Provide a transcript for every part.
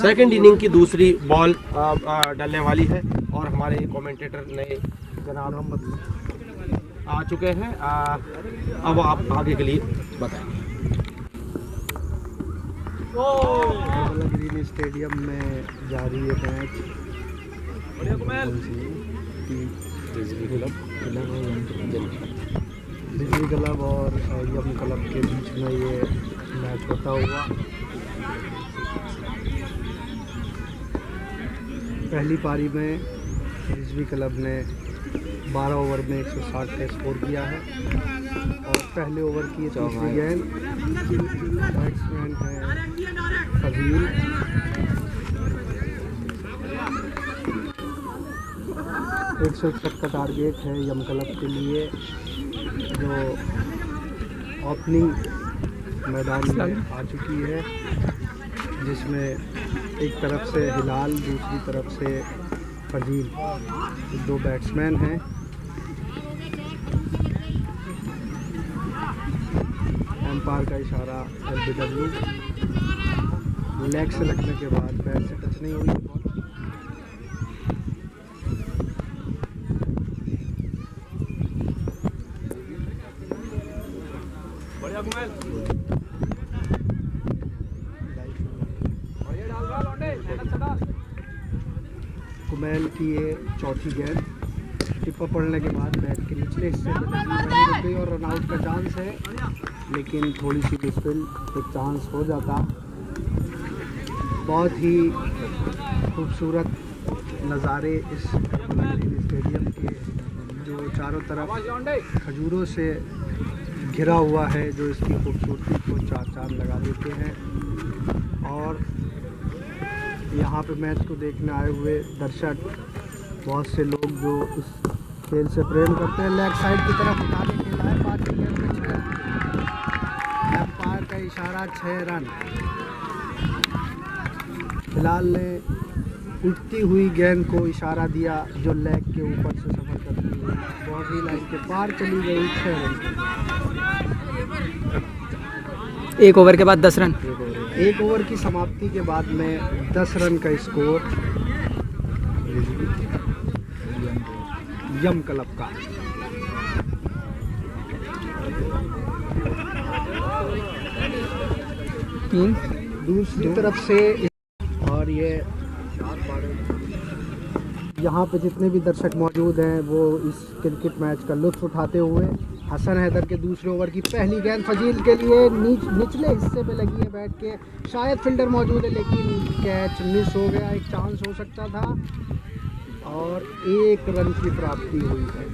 Second inning की दूसरी ball डलने वाली है और हमारे कमेंटेटर नए जनाब मोहम्मद आ चुके हैं। अब आप आगे के लिए बताएं। ग्रीन स्टेडियम में जारी है मैच बिजली क्लब और यम क्लब के बीच में ये मैच होता हुआ। पहली पारी में बिजली क्लब ने 12 ओवर में 160 का स्कोर किया है और पहले ओवर की तीसरी गेंद बैट्समैन है फजील, एक 161 का टारगेट है यम क्लब के लिए जो ओपनिंग मैदान में आ चुकी है, जिसमें एक तरफ से हिलाल दूसरी तरफ से फजील, दो बैट्समैन हैं। एम्पायर का इशारा LBW, लेग से लगने के बाद पैर से टच नहीं हुई बॉल। कुमैल की ये चौथी गेंद टिप्पा पड़ने के बाद बैट के निचले हिस्से में लगी गई और रनआउट का चांस है, लेकिन थोड़ी सी मिसफील्ड, एक चांस हो जाता। बहुत ही खूबसूरत नज़ारे इस स्टेडियम के, जो चारों तरफ खजूरों से घिरा हुआ है, जो इसकी खूबसूरती को चार चांद लगा देते हैं। और यहाँ पे मैच को देखने आए हुए दर्शक, बहुत से लोग जो इस खेल से प्रेम करते हैं। लेग साइड की तरफ उठा के खेला है, पारी गेंद में 6 रन, एम्पायर का इशारा 6 रन। हिलाल ने उठती हुई गेंद को इशारा दिया जो लेग के ऊपर से सफर करती हुई बाउंड्री लाइन के पार चली गई, 6 रन। एक ओवर के बाद 10 रन, एक ओवर की समाप्ति के बाद में 10 रन का स्कोर यम क्लब का। दूसरी तरफ से और ये यहाँ पे जितने भी दर्शक मौजूद हैं वो इस क्रिकेट मैच का लुत्फ उठाते हुए, हसन हैदर के दूसरे ओवर की पहली गेंद फजील के लिए निचले हिस्से में लगी है बैट के, शायद फील्डर मौजूद है लेकिन कैच मिस हो गया, एक चांस हो सकता था और 1 रन की प्राप्ति हुई है।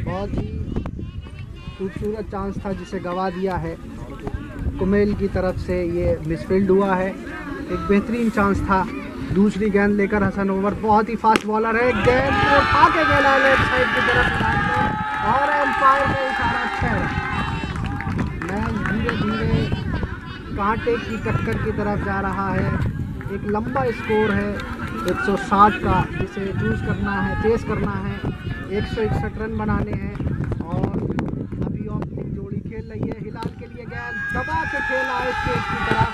बहुत ही खूबसूरत चांस था जिसे गंवा दिया है। कुमेल की तरफ से ये मिसफील्ड हुआ है, एक बेहतरीन चांस था। दूसरी गेंद लेकर हसन ओवर, बहुत ही फास्ट बॉलर है, गेंद को उठा के गेला लेफ्ट साइड की तरफ और एम्पायर का इशारा 6 रन। मैच धीरे धीरे कांटे की टक्कर की तरफ जा रहा है। एक लंबा स्कोर है 160 का, जिसे चूज करना है, चेस करना है। 161 रन बनाने हैं और अभी ओपनिंग जोड़ी खेल रही है। हिलाल के लिए गेंद दबा के खेला है स्टेज की तरफ,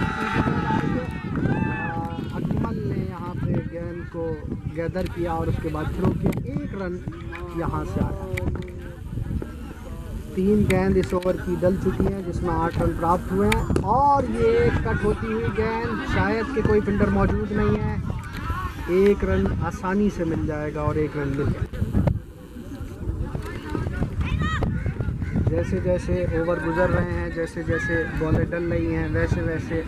अकमल ने यहाँ पे गेंद को गैदर किया और उसके बाद थ्रो किया, 1 रन यहाँ से आया। 3 गेंद इस ओवर की डल चुकी हैं जिसमें 8 रन प्राप्त हुए हैं और ये कट होती हुई गेंद, शायद कि कोई फील्डर मौजूद नहीं है, 1 रन आसानी से मिल जाएगा और 1 रन मिल गया। जैसे जैसे ओवर गुजर रहे हैं, जैसे जैसे बॉलें डल रही हैं, वैसे वैसे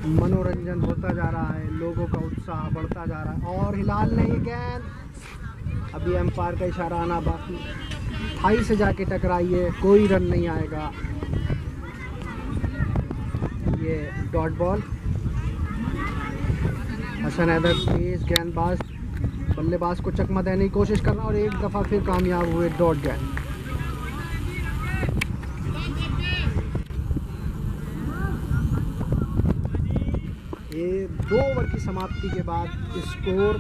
मनोरंजन होता जा रहा है, लोगों का उत्साह बढ़ता जा रहा है। और हिलाल ने ये गेंद, अभी एम्पायर का इशारा आना बाकी, थाई से जाके टकराइए, कोई रन नहीं आएगा। ये डॉट बॉल। हसन हैदर तेज गेंदबाज, बल्लेबाज को चकमा देने की कोशिश कर रहा और एक दफ़ा फिर कामयाब हुए, डॉट गेंद। ये 2 ओवर की समाप्ति के बाद स्कोर,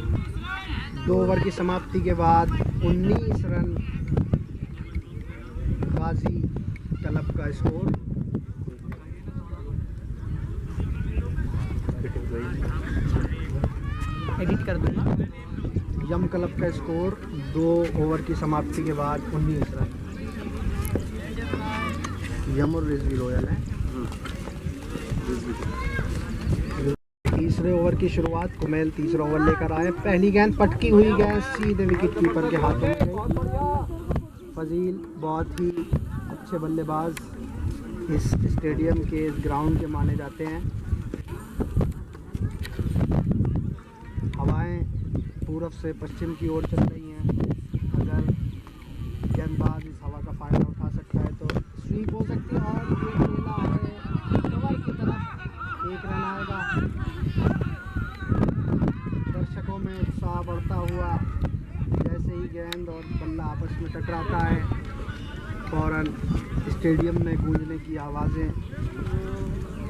2 ओवर की समाप्ति के बाद 19 रन गाजी क्लब का स्कोर। एडिट कर दूंगा। यम क्लब का स्कोर 2 ओवर की समाप्ति के बाद 19 रन। यम और रिजवी रॉयल है। तीसरे ओवर की शुरुआत, कुमेल तीसरा ओवर लेकर आए। पहली गेंद पटकी हुई गेंद सीधे विकेट कीपर के हाथों में गई। फजील बहुत ही अच्छे बल्लेबाज इस स्टेडियम के, इस ग्राउंड के माने जाते हैं। हवाएं पूरब से पश्चिम की ओर चल रही हैं। अगर गेंदबाज इस हवा का फ़ायदा उठा सकता है तो स्वीप हो सकती है और ये खेला है कवर की तरफ, 1 रन आएगा। दर्शकों में उत्साह बढ़ता हुआ जैसे ही गेंद और बल्ला आपस में टकराता है, फौरन स्टेडियम में गूंजने की आवाज़ें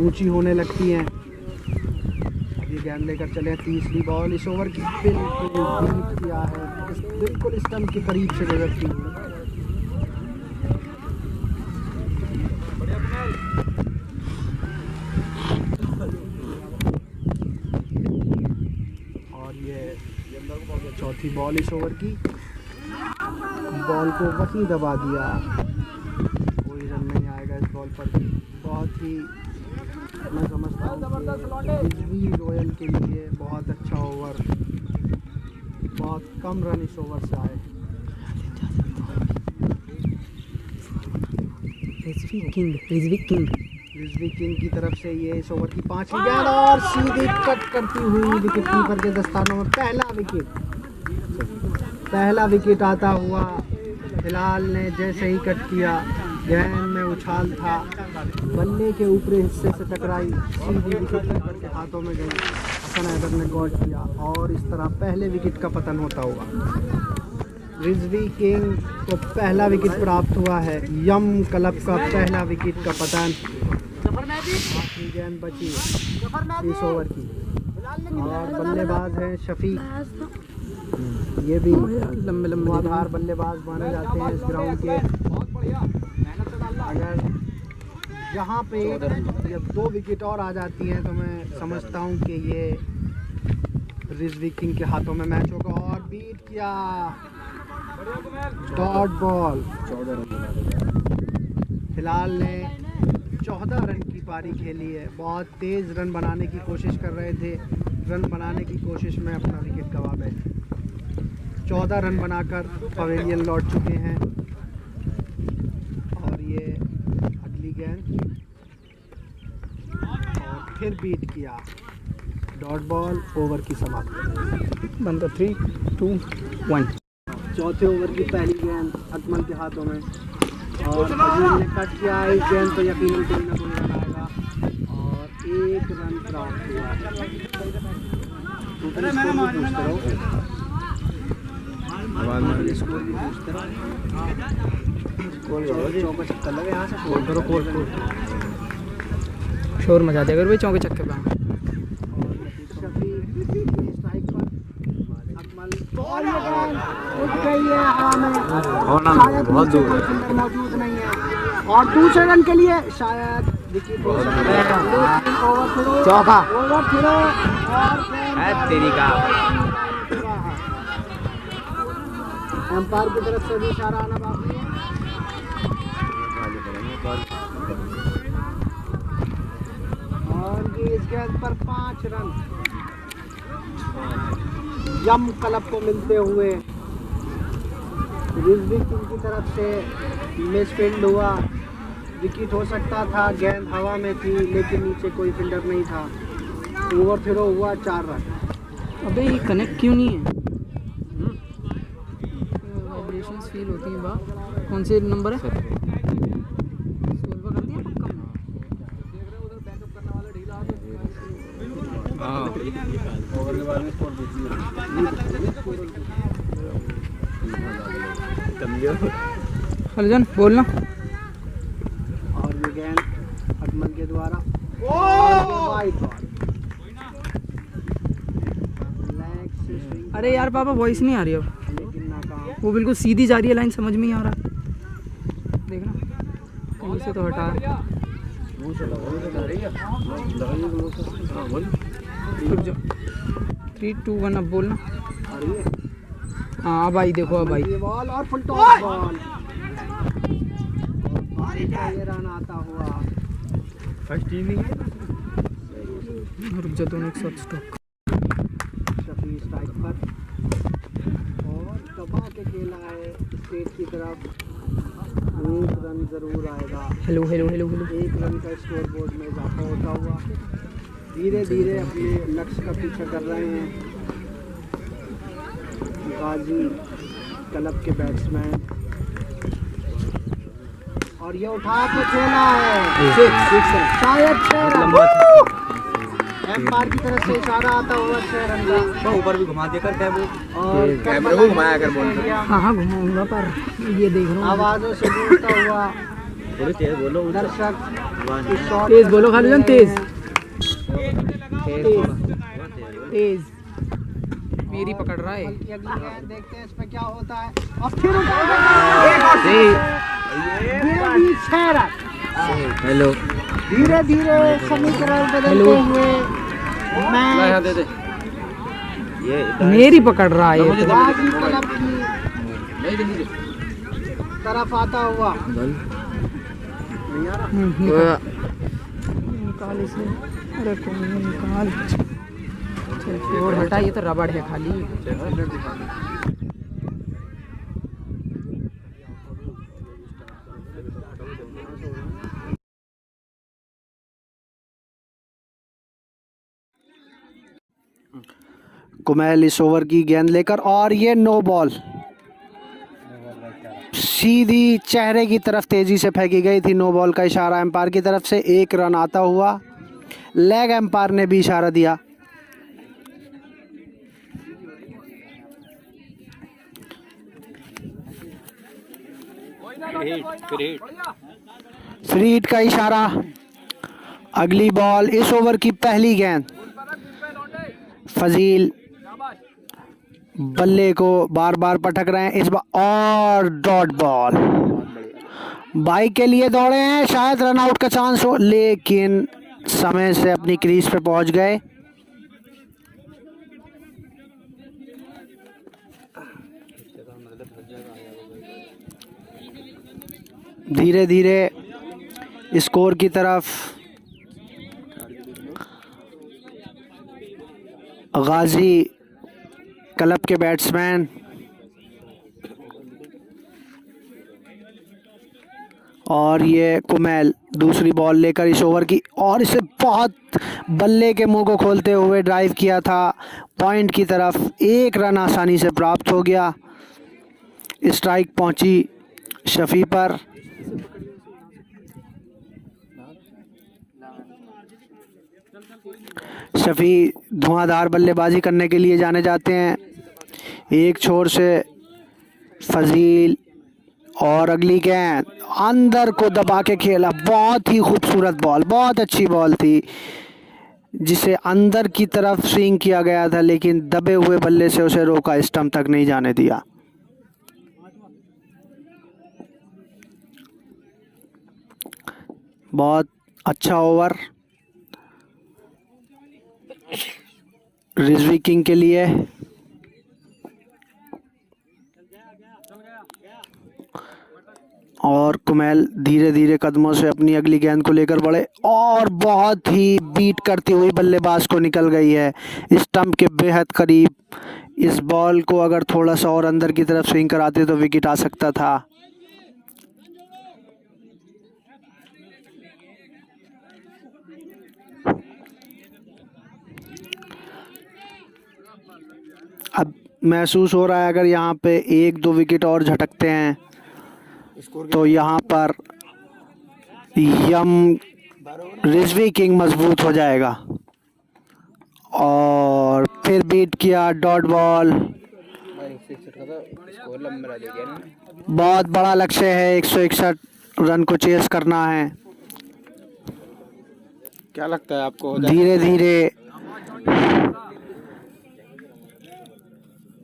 ऊंची होने लगती हैं। अब ये गेंद लेकर चले। तीसरी बॉल इस ओवर की बिल्कुल बीट किया है, बिल्कुल स्टंप के करीब से गुजरती हुई। और ये चौथी बॉल इस ओवर की, बॉल को वहीं दबा दिया। कोई रन नहीं आएगा इस बॉल पर भी। बहुत ही मैं समझता हूँ कि रिजवी रॉयल के लिए बहुत अच्छा ओवर, बहुत कम रन इस ओवर से आए। रिजवी किंग की तरफ से ये इस ओवर की 5वीं गेंद और सीधी कट करती हुई विकेट कीपर के दस्तानों में पहला विकेट आता हुआ। हिलाल ने जैसे ही कट किया, गेंद में उछाल था, बल्ले के ऊपरी हिस्से से टकराई, सीधी विकेट कीपर के हाथों में गई। हसन हैदर ने गौर किया और इस तरह पहले विकेट का पतन होता हुआ रिजवी किंग को पहला विकेट प्राप्त हुआ है। यम क्लब का पहला विकेट का पतन। आखिरी गेंद बची इस ओवर की और बल्लेबाज हैं शफीक। ये भी लंबे आधार बल्लेबाज माने जाते हैं इस ग्राउंड के। अगर यहाँ पे जब 2 विकेट और आ जाती हैं तो मैं समझता हूँ कि ये रिजवी किंग के हाथों में मैच होगा। और बीट किया, डॉट बॉल। हिलाल ने 14 रन की पारी खेली है। बहुत तेज़ रन बनाने की कोशिश कर रहे थे, रन बनाने की कोशिश में अपना विकेट गंवा बैठे। 14 रन बनाकर पवेलियन लौट चुके हैं। और ये अगली गेंद और फिर बीट किया, डॉट बॉल। ओवर की समाप्ति। बंद 3, 2, 1। चौथे ओवर की पहली गेंद अकमल के हाथों में और फजील ने कट किया। इस गेंद पर यकीनन कोई ना कोई रन आएगा और 1 रन प्राप्त हुआ। टोटल स्कोर भी पूछते रहो, स्कोर भी पूछते रहो। चौका छक्का लगे यहाँ से शोर करो, कोल शोर मचा दिया अगर भाई चौके छक्के पे। स्ट्राइक पर अकमल और ये गेंद उठ गई है हवा में। शायद नीचे कोई फील्डर मौजूद नहीं है और दूसरे रन के लिए शायद विकेट हो सकता है। चौका ओवर फिरो और तेरी का एम्पायर की तरफ से भी इशारा आना बाकी है। और ये इस गेंद पर 5 रन यम क्लब को मिलते हुए। रिजवी किंग की तरफ से मिसफील्ड हुआ, विकेट हो सकता था, गेंद हवा में थी लेकिन नीचे कोई फील्डर नहीं था। ओवर थ्रो हुआ, 4 रन। अबे ये कनेक्ट क्यों नहीं है? वाइब्रेशंस फील होती हैं बा। कौन से नंबर है? 16 कर दिया पक्का। ओवर के बाद में स्कोर हलजन बोलना। और ये गेंद अकमल के द्वारा वाइड बॉल। अरे यार पापा वॉइस नहीं आ रही अब, लेकिन नाकाम। वो बिल्कुल सीधी जा रही है, लाइन समझ में नहीं आ रहा। देखना कहीं से तो हटा। रुक जाओ 3 2 1 अब बोलना। हाँ भाई देखो अब भाई ये बॉल और फुल टॉस बॉल का ये रन आता हुआ। फर्स्ट इनिंग रुक जाओ दोनों एक साथ स्टॉप। शफी स्ट्राइक पर और दबा के खेला है स्टेट की तरफ। एक रन जरूर आएगा। Hello hello hello hello. एक रन का स्कोर बोर्ड में इजाफा होता हुआ धीरे धीरे अपने लक्ष्य का पीछा कर रहे हैं गाजी क्लब के बैट्समैन। और ये उठा के खेला है शायद 6 रन। एम्पायर की तरफ से इशारा आता हुआ 6 रन का। ऊपर भी घुमा देकर और कैमरे को घुमाया कर बोल हाँ हाँ घुमाऊंगा पर ये देख रहा हूँ आवाजों से गूंजता हुआ थोड़ी तेज बोलो दर्शक इस शॉट तेज को बोलो खाली देख तेज। रहे हैं। तेज मेरी पकड़ रहा है। बल्कि अगली गेंद देखते हैं इसमें क्या होता है। और फिर उठा के 6 रन। हेलो धीरे धीरे समीकरण बदलते हुए मैच मेरी पकड़ रहा है ये तो। गाजी क्लब की तरफ आता हुआ। निकाल इसे। अरे कौन निकाल। चल और हटा ये तो रबड़ है खाली। कुमैल इस ओवर की गेंद लेकर और ये नो बॉल सीधी चेहरे की तरफ तेजी से फेंकी गई थी। नो बॉल का इशारा एम्पायर की तरफ से। 1 रन आता हुआ। लेग एम्पायर ने भी इशारा दिया। फ्री हिट का इशारा। अगली बॉल इस ओवर की पहली गेंद। फजील बल्ले को बार बार पटक रहे हैं इस बार और डॉट बॉल। बाइक के लिए दौड़े हैं शायद रन आउट का चांस हो लेकिन समय से अपनी क्रीज पे पहुंच गए। धीरे धीरे स्कोर की तरफ गाजी क्लब के बैट्समैन और ये कुमैल दूसरी बॉल लेकर इस ओवर की और इसे बहुत बल्ले के मुंह को खोलते हुए ड्राइव किया था पॉइंट की तरफ। 1 रन आसानी से प्राप्त हो गया। स्ट्राइक पहुंची शफी पर। शफी धुआंधार बल्लेबाजी करने के लिए जाने जाते हैं। एक छोर से फजील और अगली गेंद अंदर को दबा के खेला। बहुत ही खूबसूरत बॉल, बहुत अच्छी बॉल थी जिसे अंदर की तरफ स्विंग किया गया था लेकिन दबे हुए बल्ले से उसे रोका, स्टंप तक नहीं जाने दिया। बहुत अच्छा ओवर रिजवी किंग के लिए। और कुमैल धीरे धीरे कदमों से अपनी अगली गेंद को लेकर बढ़े और बहुत ही बीट करती हुई बल्लेबाज को निकल गई है स्टंप के बेहद करीब। इस बॉल को अगर थोड़ा सा और अंदर की तरफ स्विंग कराते तो विकेट आ सकता था। अब महसूस हो रहा है अगर यहाँ पे 1-2 विकेट और झटकते हैं तो यहाँ पर यम रिजवी किंग मजबूत हो जाएगा। और फिर बीट किया डॉट बॉल। बहुत बड़ा लक्ष्य है, 161 रन को चेस करना है। क्या लगता है आपको? धीरे धीरे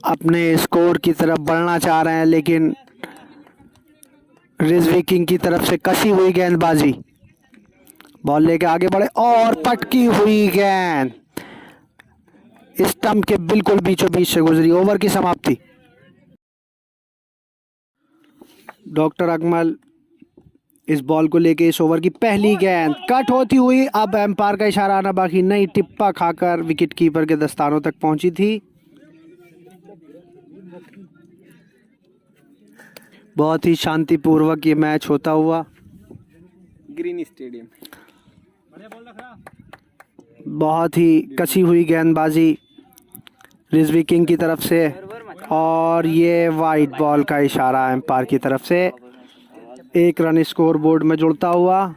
अपने स्कोर की तरफ बढ़ना चाह रहे हैं लेकिन रिजवी किंग की तरफ से कसी हुई गेंदबाजी। बॉल लेके आगे बढ़े और पटकी हुई गेंद स्टंप के बिल्कुल बीचों बीच से गुजरी। ओवर की समाप्ति। डॉक्टर अकमल इस बॉल को लेके इस ओवर की पहली गेंद कट होती हुई, अब एम्पायर का इशारा आना बाकी नहीं, टिप्पा खाकर विकेट कीपर के दस्तानों तक पहुंची थी। बहुत ही शांतिपूर्वक ये मैच होता हुआ। Green stadium. बहुत ही कसी हुई गेंदबाजी रिजवी किंग की तरफ से, और ये वाइड बॉल का इशारा एम्पायर की तरफ से। एक रन स्कोर बोर्ड में जुड़ता हुआ।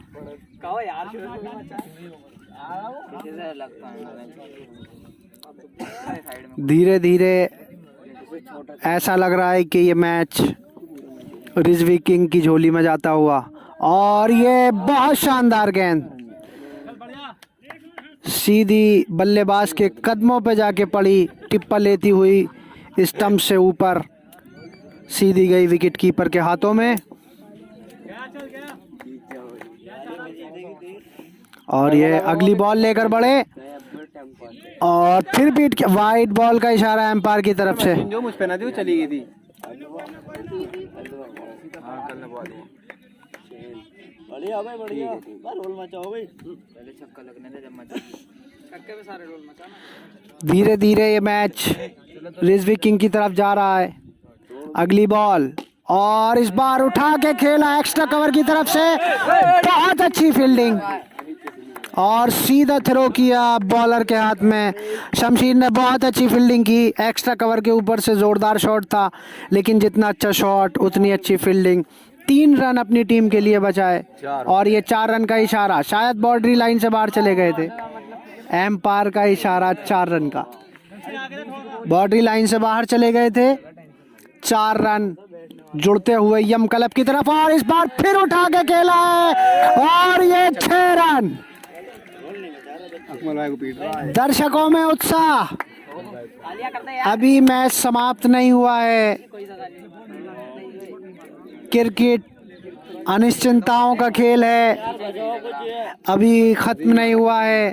धीरे धीरे ऐसा लग रहा है कि ये मैच रिजवी किंग की झोली में जाता हुआ, और ये बहुत शानदार गेंद सीधी बल्लेबाज के कदमों पे जाके पड़ी, टिप्पा लेती हुई स्टंप से ऊपर सीधी गई विकेट कीपर के हाथों में। और ये अगली बॉल लेकर बढ़े, और फिर बीट के वाइड बॉल का इशारा एम्पायर की तरफ से। जो मुझ पे ना थी वो चली गई थी। धीरे धीरे ये मैच रिजवी किंग की तरफ जा रहा है। अगली बॉल, और इस बार उठा के खेला एक्स्ट्रा कवर की तरफ से। बहुत अच्छी फील्डिंग, और सीधा थ्रो किया बॉलर के हाथ में। शमशीर ने बहुत अच्छी फील्डिंग की, एक्स्ट्रा कवर के ऊपर से जोरदार शॉट था, लेकिन जितना अच्छा शॉट उतनी अच्छी फील्डिंग। 3 रन अपनी टीम के लिए बचाए, और ये 4 रन का इशारा, शायद बाउंड्री लाइन से बाहर चले गए थे। एम्पायर का इशारा 4 रन का, बाउंड्री लाइन से बाहर चले गए थे। 4 रन जुड़ते हुए यम क्लब की तरफ, और इस बार फिर उठा के खेला है, और ये 6 रन। दर्शकों में उत्साह। अभी मैच समाप्त नहीं हुआ है। क्रिकेट अनिश्चितताओं का खेल है, अभी खत्म नहीं हुआ है।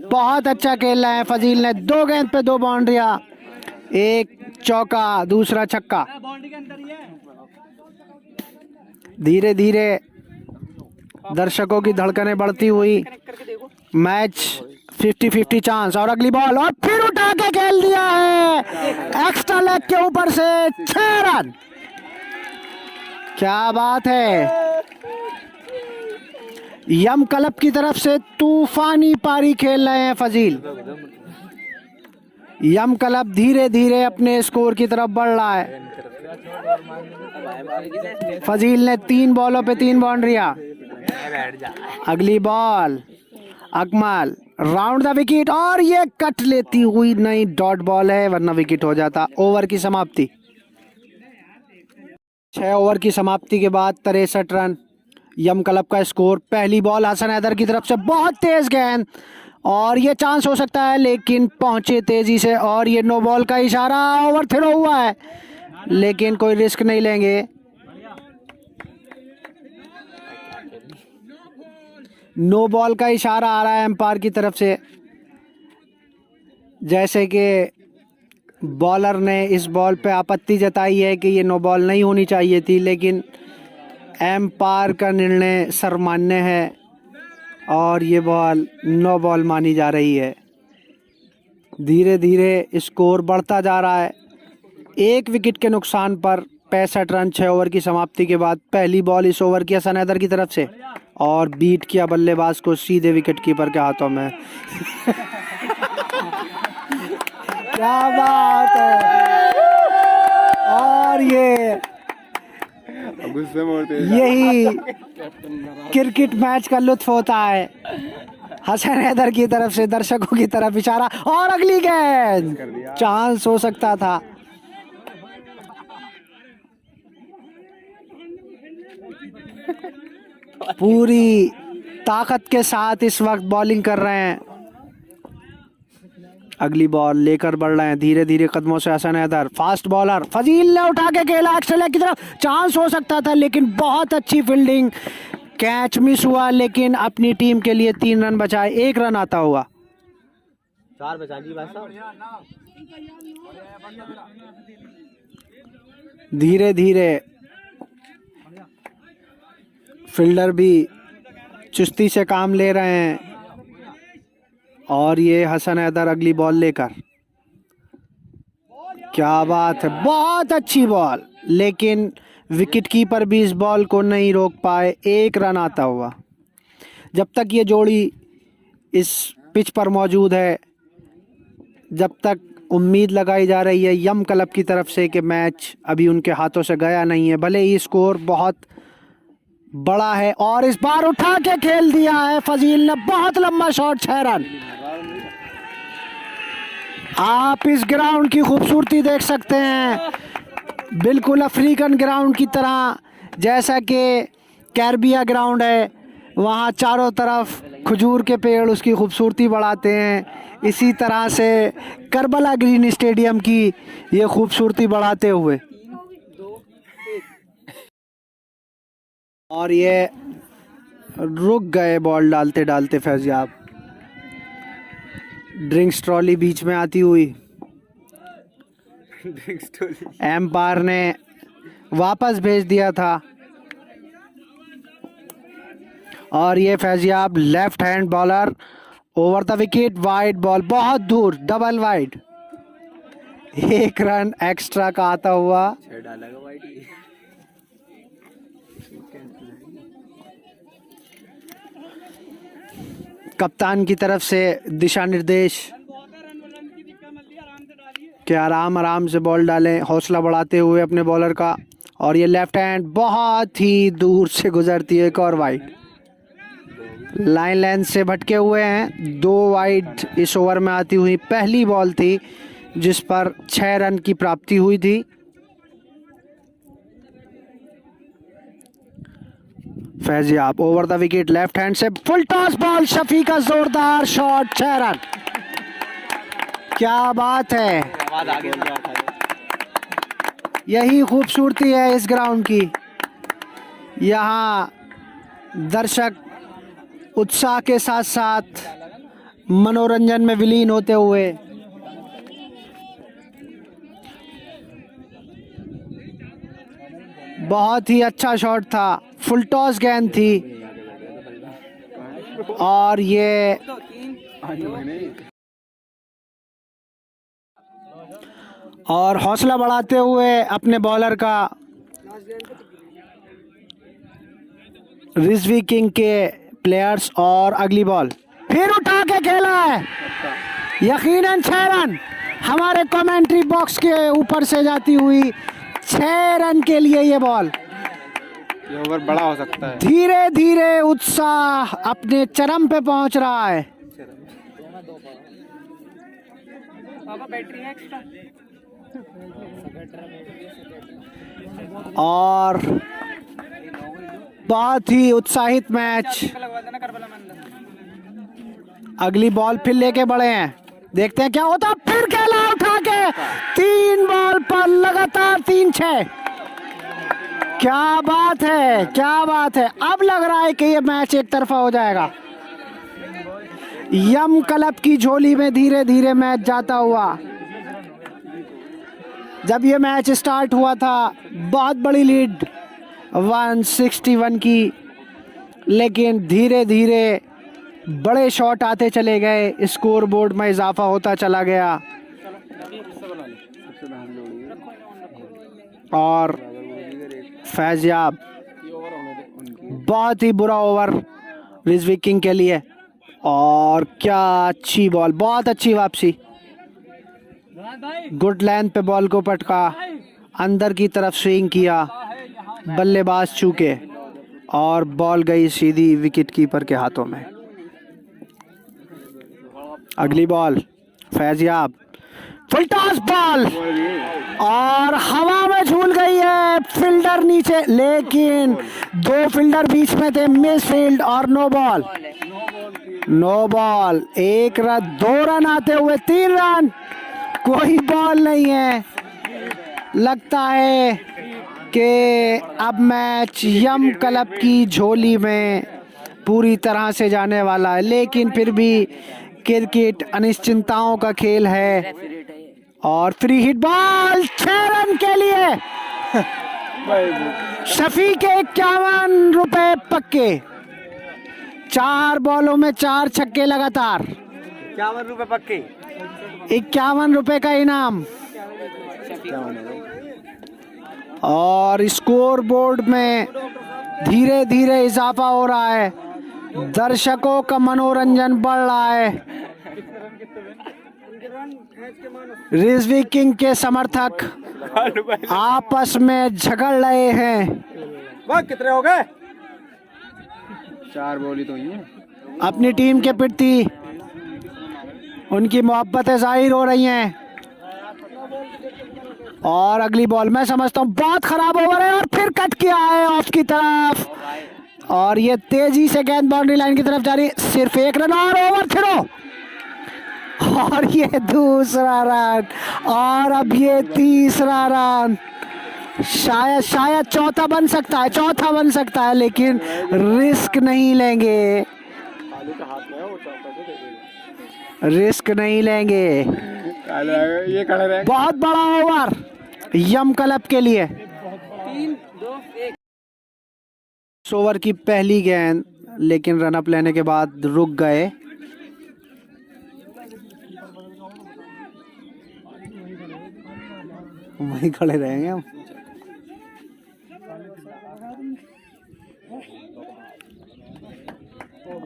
बहुत अच्छा खेल रहे हैं फजील ने। 2 गेंद पे 2 बाउंड्रियां, 1 चौका, दूसरा छक्का। धीरे धीरे दर्शकों की धड़कनें बढ़ती हुई, मैच 50-50 चांस। और अगली बॉल, और फिर उठा के खेल दिया है एक्स्ट्रा लेग के ऊपर से। 6 रन, क्या बात है। यम क्लब की तरफ से तूफानी पारी खेल रहे हैं फजील। यम क्लब धीरे धीरे अपने स्कोर की तरफ बढ़ रहा है। फजील ने 3 बॉलों पे 3 बाउंड्रियां। अगली ball, Akmal round the wicket, और ये कट लेती हुई नहीं, डॉट बॉल है, वरना विकेट हो जाता। ओवर की समाप्ति। 6 ओवर की समाप्ति के बाद 63 रन यम क्लब का स्कोर। पहली बॉल हसन हैदर की तरफ से, बहुत तेज गेंद, और ये चांस हो सकता है, लेकिन पहुंचे तेजी से, और ये नो बॉल का इशारा। ओवर थ्रो हुआ है, लेकिन कोई रिस्क नहीं लेंगे। नो बॉल का इशारा आ रहा है एम्पायर की तरफ से, जैसे कि बॉलर ने इस बॉल पे आपत्ति जताई है कि ये नो बॉल नहीं होनी चाहिए थी, लेकिन एम्पायर का निर्णय सर्वमान्य है, और ये बॉल नो बॉल मानी जा रही है। धीरे धीरे स्कोर बढ़ता जा रहा है। 1 विकेट के नुकसान पर 65 रन 6 ओवर की समाप्ति के बाद। पहली बॉल इस ओवर की हसन हैदर की तरफ से, और बीट किया बल्लेबाज को सीधे विकेट कीपर के हाथों में। क्या बात है। और ये यही क्रिकेट मैच का लुत्फ होता है। हसन हैदर की तरफ से दर्शकों की तरफ इशारा, और अगली गेंद, चांस हो सकता था। पूरी ताकत के साथ इस वक्त बॉलिंग कर रहे हैं। अगली बॉल लेकर बढ़ रहे हैं धीरे धीरे कदमों से हसन हैदर। फास्ट बॉलर फजील ने उठा के खेला एक्स्ट्रा लेग की तरफ, चांस हो सकता था, लेकिन बहुत अच्छी फील्डिंग। कैच मिस हुआ, लेकिन अपनी टीम के लिए 3 रन बचाए, 1 रन आता हुआ। 4 बचा ली भाई साहब। धीरे धीरे फील्डर भी चुस्ती से काम ले रहे हैं और ये हसन हैदर अगली बॉल लेकर। क्या बात है, बहुत अच्छी बॉल, लेकिन विकेट कीपर भी इस बॉल को नहीं रोक पाए। 1 रन आता हुआ। जब तक ये जोड़ी इस पिच पर मौजूद है, जब तक उम्मीद लगाई जा रही है यम क्लब की तरफ से कि मैच अभी उनके हाथों से गया नहीं है, भले ही स्कोर बहुत बड़ा है। और इस बार उठा के खेल दिया है फजील ने, बहुत लंबा शॉट, 6 रन। आप इस ग्राउंड की खूबसूरती देख सकते हैं, बिल्कुल अफ्रीकन ग्राउंड की तरह, जैसा कि कैरबिया ग्राउंड है, वहाँ चारों तरफ खजूर के पेड़ उसकी खूबसूरती बढ़ाते हैं। इसी तरह से करबला ग्रीन स्टेडियम की ये खूबसूरती बढ़ाते हुए। और ये रुक गए बॉल डालते डालते फैजियाब। ड्रिंक्स ट्रॉली बीच में आती हुई, एम्पायर ने वापस भेज दिया था। और ये Faiziyab left hand bowler, over the wicket, wide ball, बहुत दूर, डबल वाइड। 1 रन एक्स्ट्रा का आता हुआ। कप्तान की तरफ से दिशा निर्देश कि आराम आराम से बॉल डालें, हौसला बढ़ाते हुए अपने बॉलर का। और ये लेफ्ट हैंड बहुत ही दूर से गुजरती है, एक और वाइड। लाइन लेंथ से भटके हुए हैं, 2 वाइड इस ओवर में आती हुई पहली बॉल थी जिस पर 6 रन की प्राप्ति हुई थी। Faiziyab over the wicket, left hand से फुल टॉस बॉल, शफी का जोरदार शॉट, 6 रन। क्या बात है, यही खूबसूरती है इस ग्राउंड की। यहाँ दर्शक उत्साह के साथ साथ मनोरंजन में विलीन होते हुए। बहुत ही अच्छा शॉट था, फुल टॉस गेंद थी। और ये और हौसला बढ़ाते हुए अपने बॉलर का रिजवी किंग के प्लेयर्स। और अगली बॉल फिर उठा के खेला है, यकीनन 6 रन हमारे कमेंट्री बॉक्स के ऊपर से जाती हुई। 6 रन के लिए ये बॉल, ये ओवर बड़ा हो सकता है। धीरे धीरे उत्साह अपने चरम पे पहुंच रहा है। और बहुत ही उत्साहित मैच। अगली बॉल फिर लेके बढ़े हैं, देखते हैं क्या होता। फिर खेला उठा के, 3 बॉल पर लगातार 3-6। क्या बात है, क्या बात है। अब लग रहा है कि ये मैच एक तरफा हो जाएगा। यम क्लब की झोली में धीरे धीरे मैच जाता हुआ। जब ये मैच स्टार्ट हुआ था बहुत बड़ी लीड 161 की, लेकिन धीरे धीरे बड़े शॉट आते चले गए, स्कोर बोर्ड में इजाफा होता चला गया। और फैजियाब बहुत ही बुरा ओवर रिजवी किंग के लिए। और क्या अच्छी बॉल, बहुत अच्छी वापसी, गुड लेंथ पे बॉल को पटका, अंदर की तरफ स्विंग किया, बल्लेबाज चूके और बॉल गई सीधी विकेट कीपर के हाथों में। अगली बॉल फैजियाब, फुल टॉस बॉल और हवा में झूल गई है, फील्डर नीचे, लेकिन 2 फील्डर बीच में थे, मिस फील्ड और no ball. No ball, 1 run, 2 run आते हुए 3 रन, कोई बॉल नहीं है। लगता है कि अब मैच यम क्लब की झोली में पूरी तरह से जाने वाला है, लेकिन फिर भी क्रिकेट अनिश्चितताओं का खेल है और फ्री हिट बॉल 6 रन के लिए। शफी के 51 रुपए पक्के। 4 बॉलों में 4 छक्के लगातार। 51 रुपए पक्के। 51 रुपए का इनाम। और स्कोर बोर्ड में धीरे धीरे इजाफा हो रहा है। दर्शकों का मनोरंजन बढ़ रहा है। रिजवी किंग के समर्थक आपस में झगड़ रहे हैं। वाह कितने हो गए? 4 बॉल ही तो हुई हैं। अपनी टीम के प्रति उनकी मोहब्बतें जाहिर हो रही हैं। और अगली बॉल मैं समझता हूँ बहुत खराब ओवर है और फिर कट किया है ऑफ की तरफ और ये तेजी से गेंद बाउंड्री लाइन की तरफ जा रही। सिर्फ 1 रन और ओवर फिरो और ये दूसरा रन और अब ये तीसरा रन। शायद चौथा बन सकता है लेकिन रिस्क नहीं लेंगे। ये खड़े रहे। बहुत बड़ा ओवर यम क्लब के लिए। 3-2-1 ओवर की पहली गेंद लेकिन रन अप लेने के बाद रुक गए। वहीं खड़े रहेंगे हम।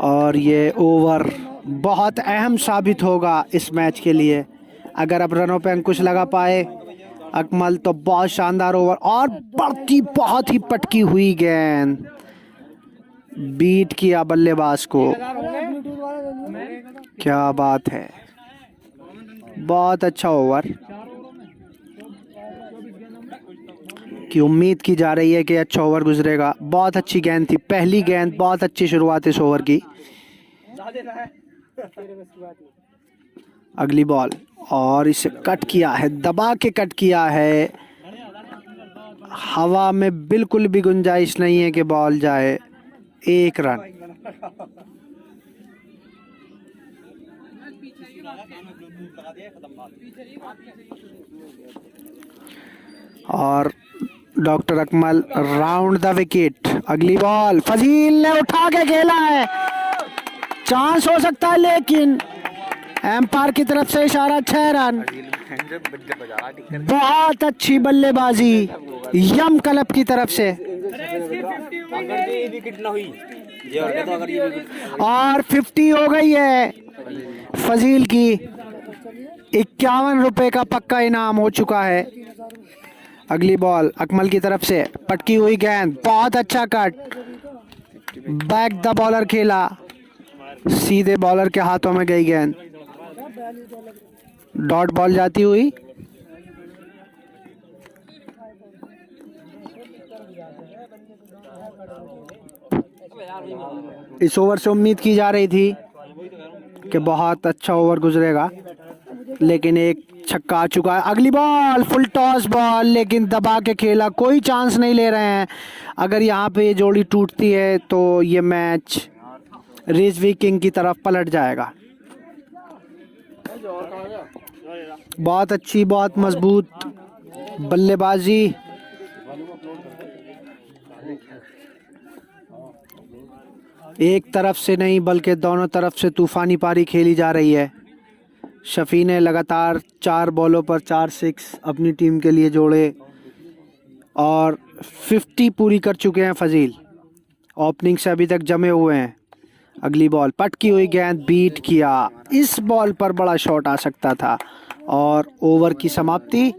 और ये ओवर बहुत अहम साबित होगा इस मैच के लिए। अगर अब रनों पे अंकुश लगा पाए अकमल तो बहुत शानदार ओवर और बढ़ती बहुत ही पटकी हुई गेंद बीट किया बल्लेबाज को। क्या बात है, बहुत अच्छा ओवर की उम्मीद की जा रही है कि अच्छा ओवर गुजरेगा। बहुत अच्छी गेंद थी, पहली गेंद, बहुत अच्छी शुरुआत इस ओवर की। अगली बॉल और इसे कट किया है, दबा के कट किया है। हवा में बिल्कुल भी गुंजाइश नहीं है कि बॉल जाए। 1 रन। और doctor Akmal round the wicket. अगली बॉल फजील ने उठा के खेला है, चांस हो सकता है लेकिन एम्पायर की तरफ से इशारा। 6 रन। बहुत अच्छी बल्लेबाजी यम क्लब की तरफ से। और 50 हो गई है फजील की। 51 रुपए का पक्का इनाम हो चुका है। अगली बॉल अकमल की तरफ से पटकी हुई गेंद, बहुत अच्छा कट, बैक द बॉलर खेला, सीधे बॉलर के हाथों में गई गेंद, डॉट बॉल जाती हुई। इस ओवर से उम्मीद की जा रही थी कि बहुत अच्छा ओवर गुजरेगा लेकिन एक छक्का आ चुका है। अगली बॉल फुल टॉस बॉल लेकिन दबा के खेला, कोई चांस नहीं ले रहे हैं। अगर यहाँ पे ये जोड़ी टूटती है तो ये मैच रिजवी किंग की तरफ पलट जाएगा। बहुत अच्छी, बहुत मजबूत बल्लेबाजी। एक तरफ से नहीं बल्कि दोनों तरफ से तूफानी पारी खेली जा रही है। शफी ने लगातार 4 बॉलों पर 4 6 अपनी टीम के लिए जोड़े और 50 पूरी कर चुके हैं फजील। ओपनिंग से अभी तक जमे हुए हैं। अगली बॉल पटकी हुई गेंद, बीट किया। इस बॉल पर बड़ा शॉट आ सकता था और ओवर की समाप्ति।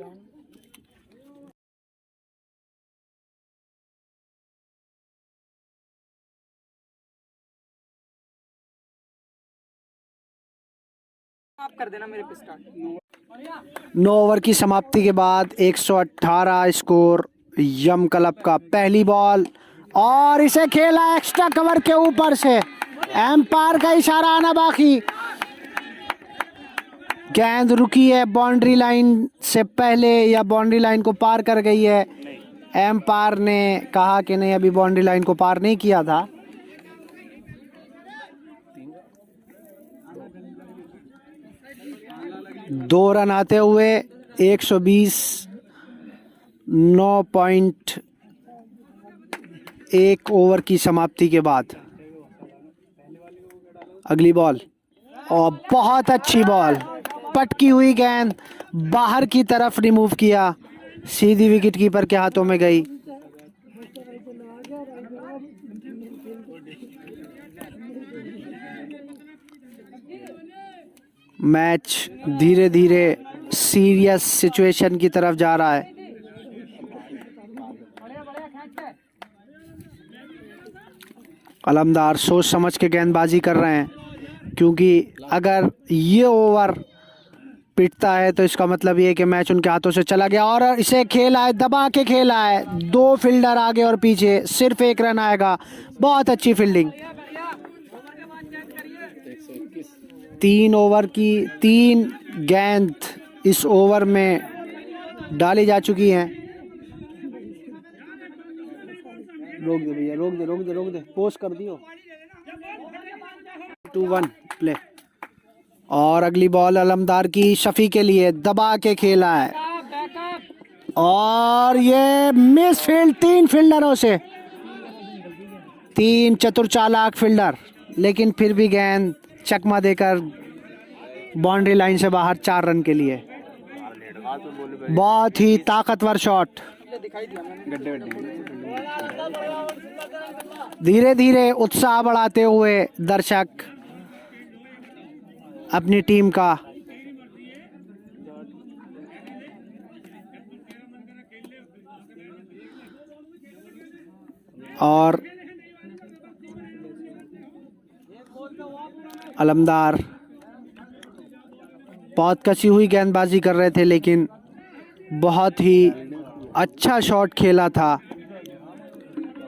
आप कर देना मेरे पे स्टार्ट। 9 ओवर की समाप्ति के बाद 118 स्कोर यम क्लब का। पहली बॉल और इसे खेला एक्स्ट्रा कवर के ऊपर से, एम्पायर का इशारा आना बाकी। गेंद रुकी है बाउंड्री लाइन से पहले या बाउंड्री लाइन को पार कर गई है। एम्पायर ने कहा कि नहीं, अभी बाउंड्री लाइन को पार नहीं किया था। 2 रन आते हुए 120 9.1 ओवर की समाप्ति के बाद। अगली बॉल और बहुत अच्छी बॉल, पटकी हुई गेंद बाहर की तरफ रिमूव किया, सीधी विकेट कीपर के हाथों में गई। मैच धीरे धीरे सीरियस सिचुएशन की तरफ जा रहा है। अलमदार सोच समझ के गेंदबाजी कर रहे हैं, क्योंकि अगर ये ओवर पिटता है तो इसका मतलब ये है कि मैच उनके हाथों से चला गया। और इसे खेला है, दबा के खेला है, 2 फील्डर आगे और पीछे, सिर्फ 1 रन आएगा। बहुत अच्छी फील्डिंग। 3 ओवर की 3 गेंद इस ओवर में डाली जा चुकी हैं। रोक दे भैया, रोक दे, पोस्ट कर दियो। 2-1 प्ले। और अगली बॉल अलमदार की, शफी के लिए दबा के खेला है और ये मिस फील्ड 3 फील्डरों से, 3 चतुर चालाक फील्डर, लेकिन फिर भी गेंद चकमा देकर बाउंड्री लाइन से बाहर 4 रन के लिए। बहुत ही ताकतवर शॉट। धीरे धीरे उत्साह बढ़ाते हुए दर्शक अपनी टीम का और अलमदार बहुत कसी हुई गेंदबाजी कर रहे थे, लेकिन बहुत ही अच्छा शॉट खेला था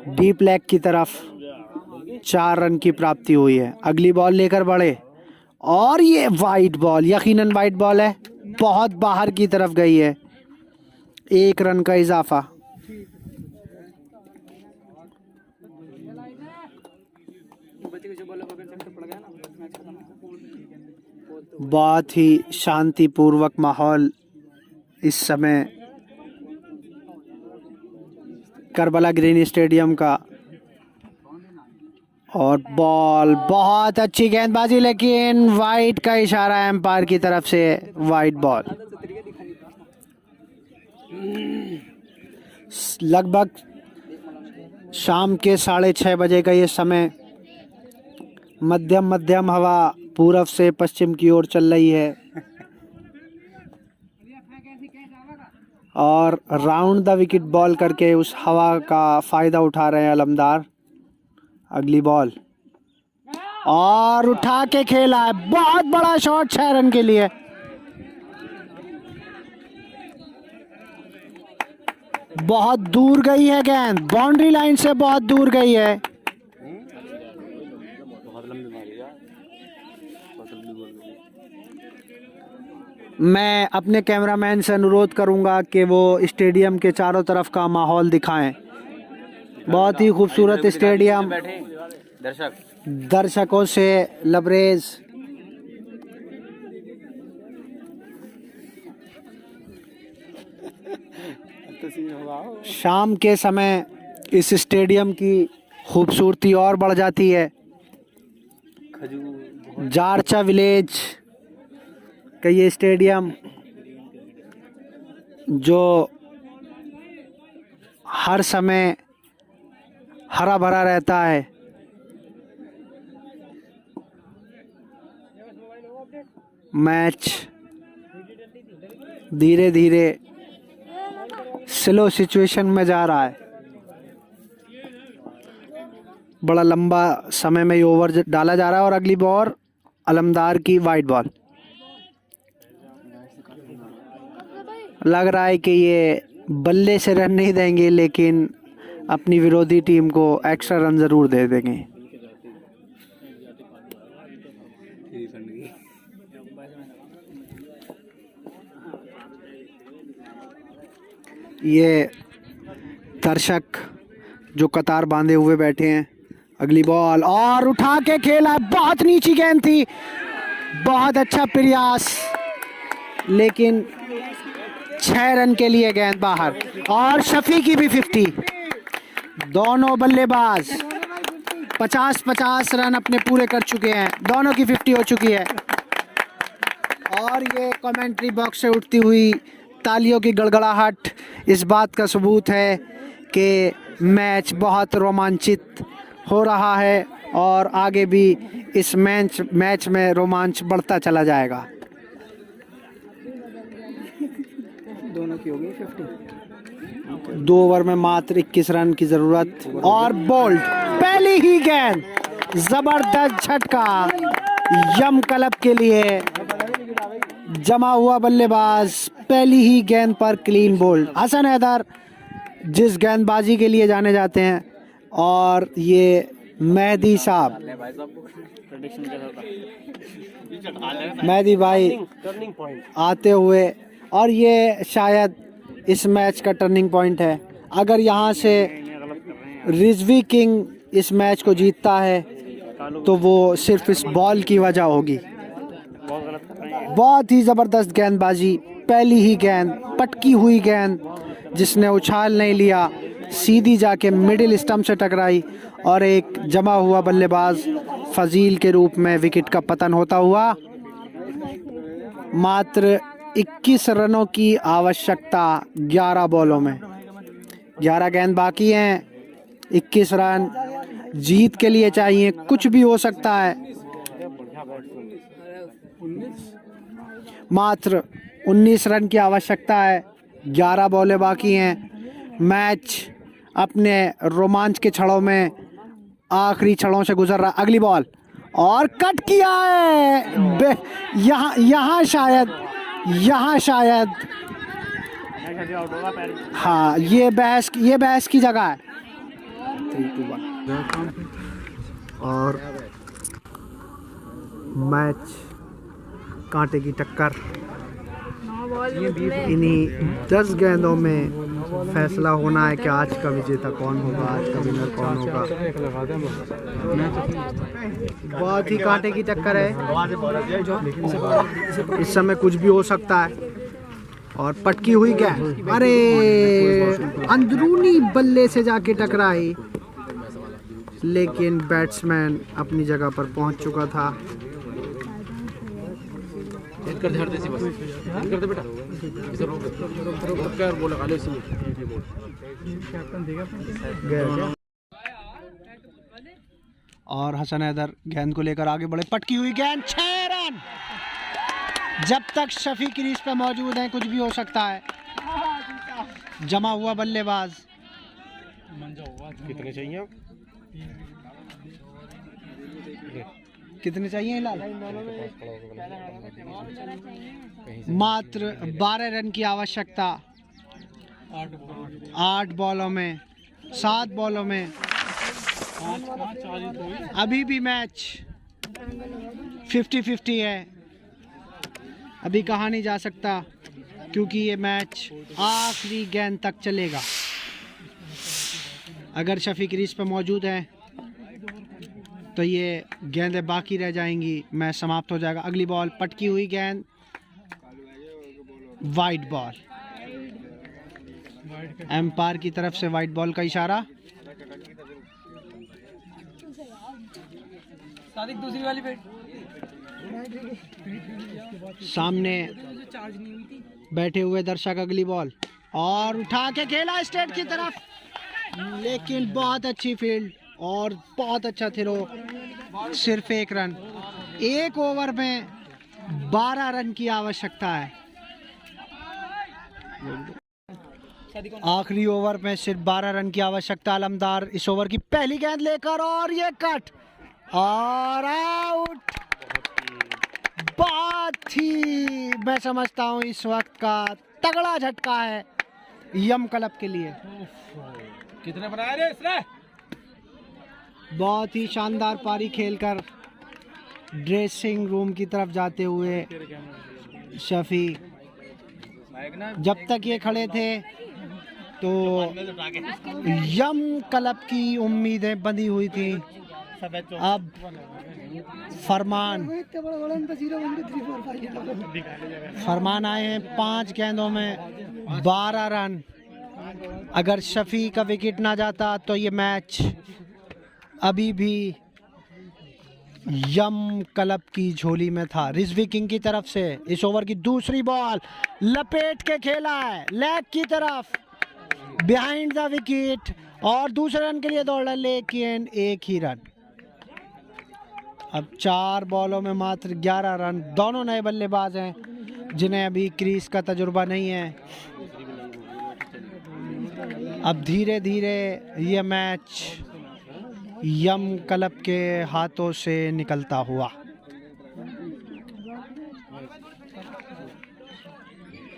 डीप लेग की तरफ। 4 रन की प्राप्ति हुई है। अगली बॉल लेकर बढ़े और ये वाइड बॉल, यकीनन वाइड बॉल है, बहुत बाहर की तरफ गई है। 1 रन का इजाफा। बहुत ही शांतिपूर्वक माहौल इस समय करबला ग्रीन स्टेडियम का। और बॉल, बहुत अच्छी गेंदबाजी, लेकिन वाइड का इशारा एम्पायर की तरफ से, वाइड बॉल। लगभग शाम के 6:30 बजे का ये समय। मध्यम हवा पूरब से पश्चिम की ओर चल रही है और राउंड द विकेट बॉल करके उस हवा का फ़ायदा उठा रहे हैं अलमदार। अगली बॉल और उठा के खेला है, बहुत बड़ा शॉट 6 रन के लिए। बहुत दूर गई है गेंद, बाउंड्री लाइन से बहुत दूर गई है। मैं अपने कैमरामैन से अनुरोध करूंगा कि वो स्टेडियम के चारों तरफ का माहौल दिखाएं। बहुत ही खूबसूरत स्टेडियम, दर्शकों से लबरेज। शाम के समय इस स्टेडियम की खूबसूरती और बढ़ जाती है। जारचा विलेज का ये स्टेडियम जो हर समय हरा भरा रहता है, मैच धीरे धीरे स्लो सिचुएशन में जा रहा है। बड़ा लंबा समय में ये ओवर डाला जा रहा है। और अगली बॉल अलमदार की वाइड बॉल। लग रहा है कि ये बल्ले से रन नहीं देंगे, लेकिन अपनी विरोधी टीम को एक्स्ट्रा रन ज़रूर दे देंगे। ये दर्शक जो कतार बांधे हुए बैठे हैं। अगली बॉल और उठा के खेला, बहुत नीची गेंद थी, बहुत अच्छा प्रयास। लेकिन 6 रन के लिए गेंद बाहर। और शफी की भी 50। दोनों बल्लेबाज 50-50 रन अपने पूरे कर चुके हैं। दोनों की 50 हो चुकी है। और ये कमेंट्री बॉक्स से उठती हुई तालियों की गड़गड़ाहट इस बात का सबूत है कि मैच बहुत रोमांचित हो रहा है और आगे भी इस मैच में रोमांच बढ़ता चला जाएगा। दोनों की हो गई 50। 2 ओवर में मात्र 21 रन की जरूरत। और बोल्ड पहली ही गेंद, जबरदस्त झटका यम क्लब के लिए। जमा हुआ बल्लेबाज पहली ही गेंद पर क्लीन बोल्ड। हसन हैदर जिस गेंदबाजी के लिए जाने जाते हैं, और ये मेहदी साहब, मेहदी भाई टर्निंग पॉइंट। आते हुए, और ये शायद इस मैच का टर्निंग पॉइंट है। अगर यहाँ से रिजवी किंग इस मैच को जीतता है तो वो सिर्फ इस बॉल की वजह होगी। बहुत ही ज़बरदस्त गेंदबाजी, पहली ही गेंद, पटकी हुई गेंद जिसने उछाल नहीं लिया, सीधी जाके मिडिल स्टंप से टकराई और एक जमा हुआ बल्लेबाज फजील के रूप में विकेट का पतन होता हुआ। मात्र 21 रनों की आवश्यकता 11 बॉलों में। 11 गेंद बाकी हैं, 21 रन जीत के लिए चाहिए। कुछ भी हो सकता है। मात्र 19 रन की आवश्यकता है, 11 बॉलें बाकी हैं। मैच अपने रोमांच के छड़ों में आखिरी छड़ों से गुजर रहा। अगली बॉल और कट किया है। यहाँ शायद हाँ, ये बहस की जगह है। 3-2-1 और मैच कांटे की टक्कर। इन्हीं 10 गेंदों में फैसला होना है कि आज का विजेता कौन होगा, आज का विनर कौन होगा। बहुत ही कांटे की टक्कर है। इस समय कुछ भी हो सकता है। और पटकी हुई गेंद, अरे अंदरूनी बल्ले से जाके टकराई, लेकिन बैट्समैन अपनी जगह पर पहुंच चुका था। और हसन हैदर गेंद को लेकर आगे बढ़े, पटकी हुई गेंद, 6 रन। जब तक शफी क्रीज पे मौजूद हैं कुछ भी हो सकता है। जमा हुआ बल्लेबाज, कितने चाहिए? कितने चाहिए हिलाल? मात्र 12 रन की आवश्यकता। 8 बॉलों में, 7 बॉलों में। अभी भी मैच 50-50 है। अभी कहा नहीं जा सकता क्योंकि ये मैच आखिरी गेंद तक चलेगा। अगर शफी क्रीज पे मौजूद है तो ये गेंदें बाकी रह जाएंगी, मैच समाप्त हो जाएगा। अगली बॉल, पटकी हुई गेंद, वाइड बॉल। एम्पायर की तरफ से वाइड बॉल का इशारा। दूसरी वाली पे सामने बैठे हुए दर्शक। अगली बॉल और उठा के खेला स्ट्रेट की तरफ, लेकिन बहुत अच्छी फील्ड और बहुत अच्छा थ्रो। सिर्फ 1 रन। 1 ओवर में 12 रन की आवश्यकता है। आखिरी ओवर में सिर्फ 12 रन की आवश्यकता। अलमदार इस ओवर की पहली गेंद लेकर, और ये कट और आउट। बहुत ही मैं समझता हूँ इस वक्त का तगड़ा झटका है यम क्लब के लिए। कितने बनाए रे इसने? बहुत ही शानदार पारी खेलकर ड्रेसिंग रूम की तरफ जाते हुए शफी, जब तक ये खड़े थे तो यम क्लब की उम्मीदें बंधी हुई थी। अब फरमान आए हैं 5 गेंदों में 12 रन। अगर शफी का विकेट ना जाता तो ये मैच अभी भी यम क्लब की झोली में था। रिजवी किंग की तरफ से इस ओवर की दूसरी बॉल लपेट के खेला है लेग की तरफ, बिहाइंड द विकेट, और दूसरे रन के लिए दौड़ा लेकिन एक ही रन। अब 4 बॉलों में मात्र 11 रन। दोनों नए बल्लेबाज हैं जिन्हें अभी क्रीज का तजुर्बा नहीं है। अब धीरे धीरे ये मैच यम क्लब के हाथों से निकलता हुआ।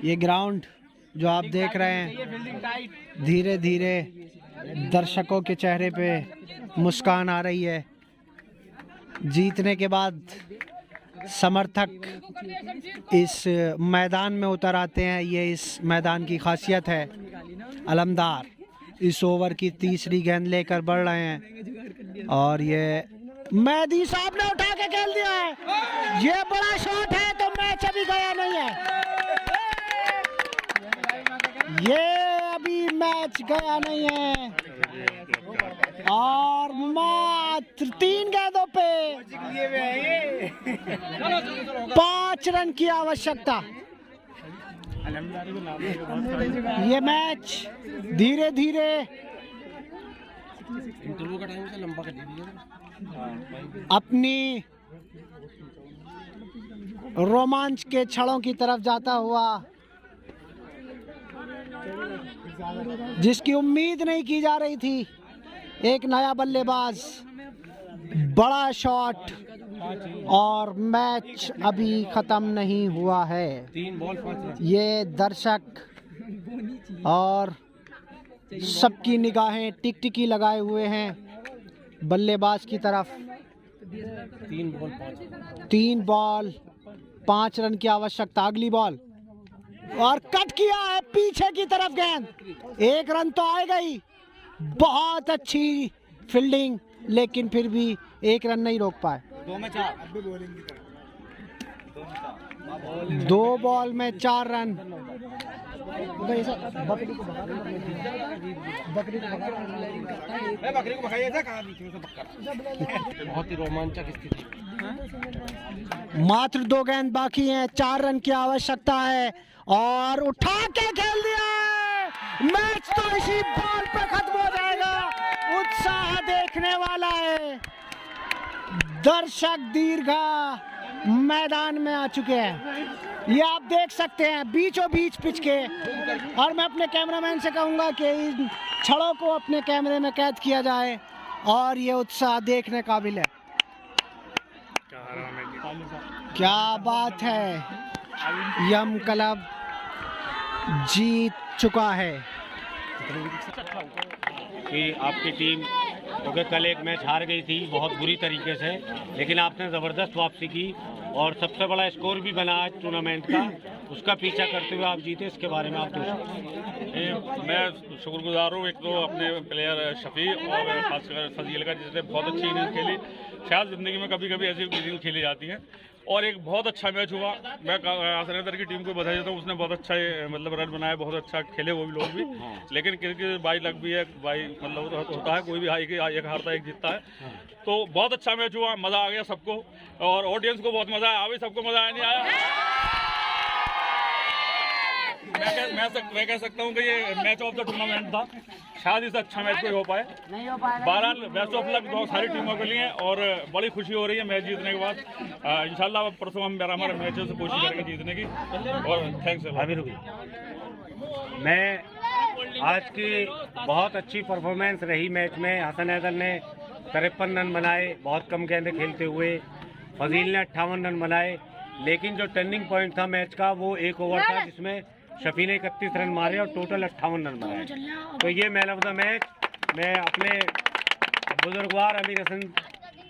ये ग्राउंड जो आप देख रहे हैं, धीरे धीरे दर्शकों के चेहरे पे मुस्कान आ रही है। जीतने के बाद समर्थक इस मैदान में उतर आते हैं, ये इस मैदान की खासियत है। अलमदार इस ओवर की तीसरी गेंद लेकर बढ़ रहे हैं और ये मेहदी साहब ने उठा के खेल दिया है। ये बड़ा शॉट है तो मैच अभी गया नहीं है, ये अभी मैच गया नहीं है और मात्र 3 गेंदों पे 5 रन की आवश्यकता। ये मैच धीरे धीरे अपनी रोमांच के क्षणों की तरफ जाता हुआ, जिसकी उम्मीद नहीं की जा रही थी। एक नया बल्लेबाज, बड़ा शॉट और मैच अभी खत्म नहीं हुआ है। 3 बॉल 5 रन। ये दर्शक और सबकी निगाहें टिकटिकी लगाए हुए हैं बल्लेबाज की तरफ। 3 बॉल 5 रन की आवश्यकता। अगली बॉल और कट किया है पीछे की तरफ गेंद, 1 रन तो आएगा ही। बहुत अच्छी फील्डिंग, लेकिन फिर भी 1 रन नहीं रोक पाए। 2 बॉल में 4 रन। बहुत ही रोमांचक स्थिति। मात्र 2 गेंद बाकी हैं, 4 रन की आवश्यकता है और उठा के खेल दिया है। मैच तो इसी बॉल पे खत्म हो जाएगा। उत्साह देखने वाला है, दर्शक दीर्घा मैदान में आ चुके हैं। ये आप देख सकते हैं बीचों बीच पिच के, और मैं अपने कैमरामैन से कहूंगा कि इन क्षणों को अपने कैमरे में कैद किया जाए और ये उत्साह देखने काबिल है। क्या बात है, यम क्लब जीत चुका है। कि आपकी टीम क्योंकि कल एक मैच हार गई थी बहुत बुरी तरीके से, लेकिन आपने ज़बरदस्त वापसी की और सबसे बड़ा स्कोर भी बना आज टूर्नामेंट का, उसका पीछा करते हुए आप जीते। इसके बारे में आप मैं शुक्रगुजार हूँ एक तो अपने प्लेयर शफी और खासकर फजील का, जिसने बहुत अच्छी इनिंग खेली। शायद ज़िंदगी में कभी कभी ऐसी इनिंग खेली जाती है और एक बहुत अच्छा मैच हुआ। मैं हसनैदर की टीम को बधाई देता हूँ, उसने बहुत अच्छा मतलब रन बनाया, बहुत अच्छा खेले वो भी लोग भी। लेकिन क्रिकेट बाई लक भी है, बाई मतलब होता है, कोई भी एक हारता है एक जीतता है। तो बहुत अच्छा मैच हुआ, मज़ा आ गया सबको और ऑडियंस को बहुत मज़ा आया। अभी सबको मज़ा आया नहीं आया? मैं कह सकता हूँ कि ये मैच ऑफ द टूर्नामेंट था, शायद इससे अच्छा मैच कोई हो पाए। 12 बेस्ट ऑफ लक बहुत सारी टीमों के लिए और बड़ी खुशी हो रही है मैच जीतने के बाद। इंशाल्लाह परसों हम हमारे मैचों से कोशिश करेंगे जीतने की और थैंक्स। मैं आज की बहुत अच्छी परफॉर्मेंस रही मैच में। हसन हैदर ने 53 रन बनाए बहुत कम गेंदें खेलते हुए, फजील ने 58 रन बनाए। लेकिन जो टर्निंग पॉइंट था मैच का वो एक ओवर था जिसमें शफी ने 31 रन मारे और टोटल 58 रन बनाए। तो ये मैन ऑफ द मैच मैं अपने बुजुर्गवार अमीर हसन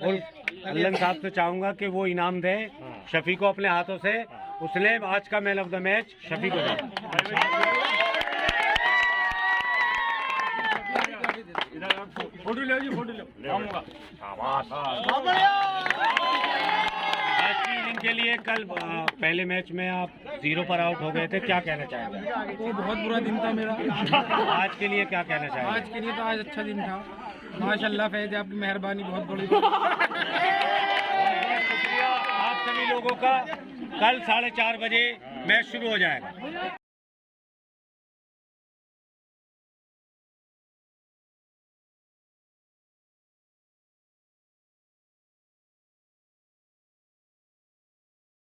उर्फ अल्लन साहब से चाहूँगा कि वो इनाम दें शफी को अपने हाथों से। उसने आज का man of the match Shafi को दिया। फोटो ले फोटो ले। के लिए कल पहले मैच में आप 0 पर आउट हो गए थे, क्या कहना चाहेंगे? वो बहुत बुरा दिन था मेरा। आज के लिए क्या कहना चाहेंगे? आज के लिए तो आज अच्छा दिन था, माशाल्लाह फैज आपकी मेहरबानी बहुत बड़ी। शुक्रिया आप सभी लोगों का। कल 4:30 बजे मैच शुरू हो जाएगा।